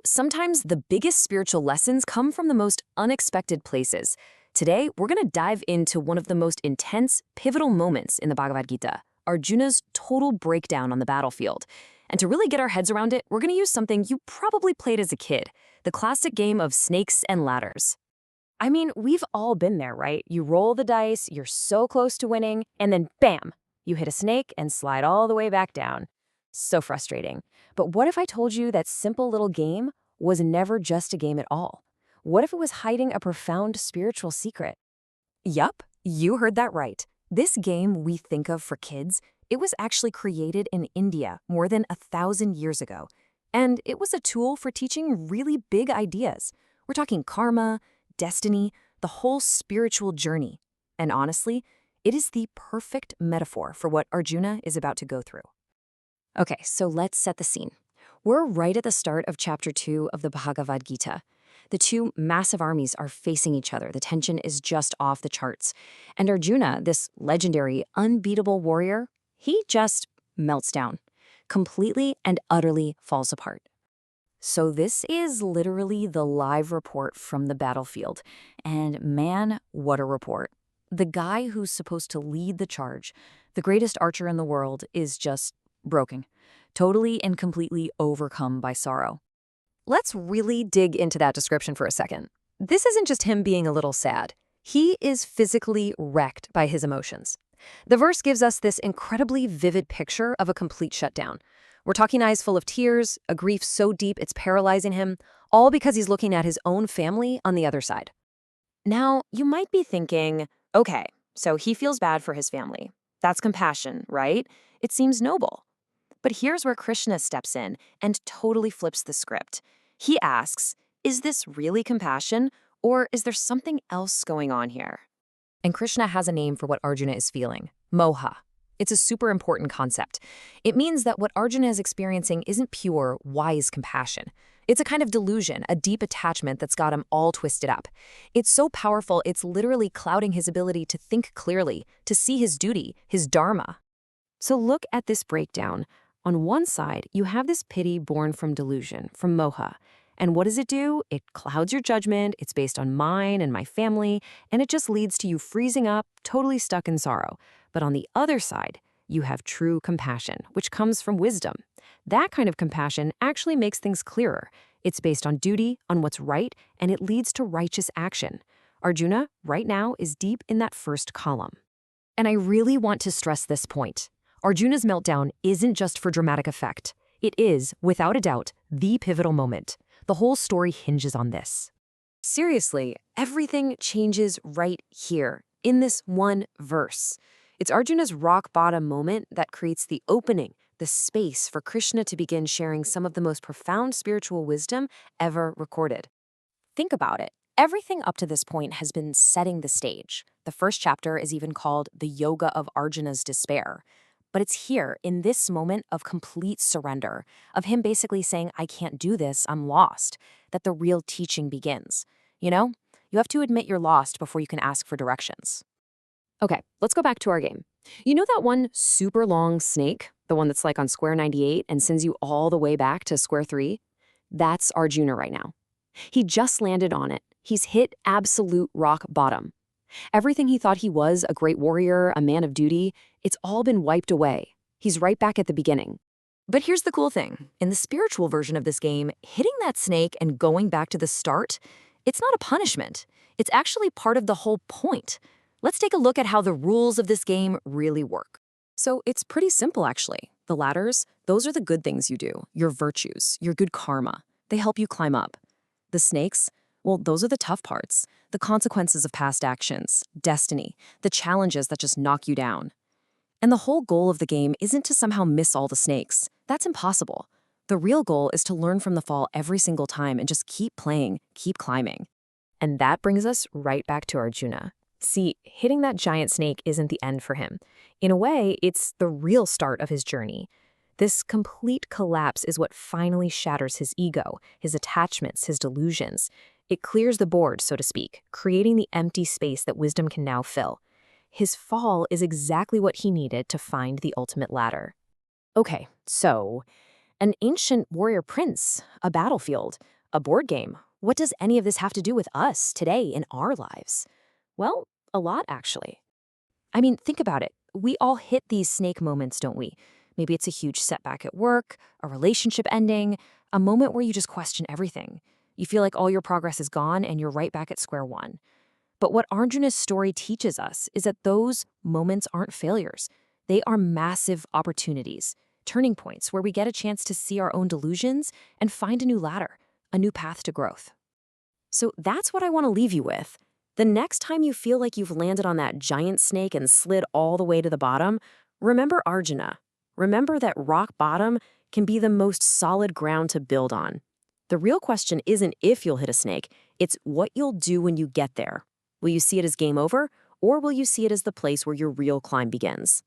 Sometimes the biggest spiritual lessons come from the most unexpected places. Today, we're going to dive into one of the most intense, pivotal moments in the Bhagavad Gita, Arjuna's total breakdown on the battlefield. And to really get our heads around it, we're going to use something you probably played as a kid, the classic game of snakes and ladders. I mean, we've all been there, right? You roll the dice, you're so close to winning, and then bam, you hit a snake and slide all the way back down. So frustrating. But what if I told you that simple little game was never just a game at all? What if it was hiding a profound spiritual secret? Yup, you heard that right. This game we think of for kids, it was actually created in India more than 1,000 years ago. And it was a tool for teaching really big ideas. We're talking karma, destiny, the whole spiritual journey. And honestly, it is the perfect metaphor for what Arjuna is about to go through. Okay, so let's set the scene. We're right at the start of chapter 2 of the Bhagavad Gita. The two massive armies are facing each other. The tension is just off the charts. And Arjuna, this legendary, unbeatable warrior, he just melts down, completely and utterly falls apart. So this is literally the live report from the battlefield. And man, what a report. The guy who's supposed to lead the charge, the greatest archer in the world, is just broken, totally and completely overcome by sorrow. Let's really dig into that description for a second. This isn't just him being a little sad. He is physically wrecked by his emotions. The verse gives us this incredibly vivid picture of a complete shutdown. We're talking eyes full of tears, a grief so deep it's paralyzing him, all because he's looking at his own family on the other side. Now, you might be thinking, okay, so he feels bad for his family. That's compassion, right? It seems noble. But here's where Krishna steps in and totally flips the script. He asks, is this really compassion, or is there something else going on here? And Krishna has a name for what Arjuna is feeling, moha. It's a super important concept. It means that what Arjuna is experiencing isn't pure, wise compassion. It's a kind of delusion, a deep attachment that's got him all twisted up. It's so powerful, it's literally clouding his ability to think clearly, to see his duty, his dharma. So look at this breakdown. On one side, you have this pity born from delusion, from moha. And what does it do? It clouds your judgment, it's based on mine and my family, and it just leads to you freezing up, totally stuck in sorrow. But on the other side, you have true compassion, which comes from wisdom. That kind of compassion actually makes things clearer. It's based on duty, on what's right, and it leads to righteous action. Arjuna, right now, is deep in that first column. And I really want to stress this point. Arjuna's meltdown isn't just for dramatic effect. It is, without a doubt, the pivotal moment. The whole story hinges on this. Seriously, everything changes right here, in this one verse. It's Arjuna's rock-bottom moment that creates the opening, the space for Krishna to begin sharing some of the most profound spiritual wisdom ever recorded. Think about it. Everything up to this point has been setting the stage. The first chapter is even called the Yoga of Arjuna's Despair. But it's here, in this moment of complete surrender, of him basically saying, I can't do this, I'm lost, that the real teaching begins. You have to admit you're lost before you can ask for directions. Okay, let's go back to our game. You know that one super long snake, the one that's like on square 98 and sends you all the way back to square 3? That's Arjuna right now. He just landed on it. He's hit absolute rock bottom. Everything he thought he was, a great warrior, a man of duty, it's all been wiped away. He's right back at the beginning. But here's the cool thing. In the spiritual version of this game, hitting that snake and going back to the start, it's not a punishment. It's actually part of the whole point. Let's take a look at how the rules of this game really work. So it's pretty simple, actually. The ladders, those are the good things you do, your virtues, your good karma. They help you climb up. The snakes, well, those are the tough parts, the consequences of past actions, destiny, the challenges that just knock you down. And the whole goal of the game isn't to somehow miss all the snakes. That's impossible. The real goal is to learn from the fall every single time and just keep playing, keep climbing. And that brings us right back to Arjuna. See, hitting that giant snake isn't the end for him. In a way, it's the real start of his journey. This complete collapse is what finally shatters his ego, his attachments, his delusions. It clears the board, so to speak, creating the empty space that wisdom can now fill. His fall is exactly what he needed to find the ultimate ladder. Okay, so An ancient warrior prince, a battlefield, a board game. What does any of this have to do with us today in our lives? Well, a lot, actually. I mean, think about it. We all hit these snake moments, don't we? Maybe it's a huge setback at work, a relationship ending, a moment where you just question everything. You feel like all your progress is gone and you're right back at square one. But what Arjuna's story teaches us is that those moments aren't failures. They are massive opportunities, turning points where we get a chance to see our own delusions and find a new ladder, a new path to growth. So that's what I want to leave you with. The next time you feel like you've landed on that giant snake and slid all the way to the bottom, remember Arjuna. Remember that rock bottom can be the most solid ground to build on. The real question isn't if you'll hit a snake, it's what you'll do when you get there. Will you see it as game over, or will you see it as the place where your real climb begins?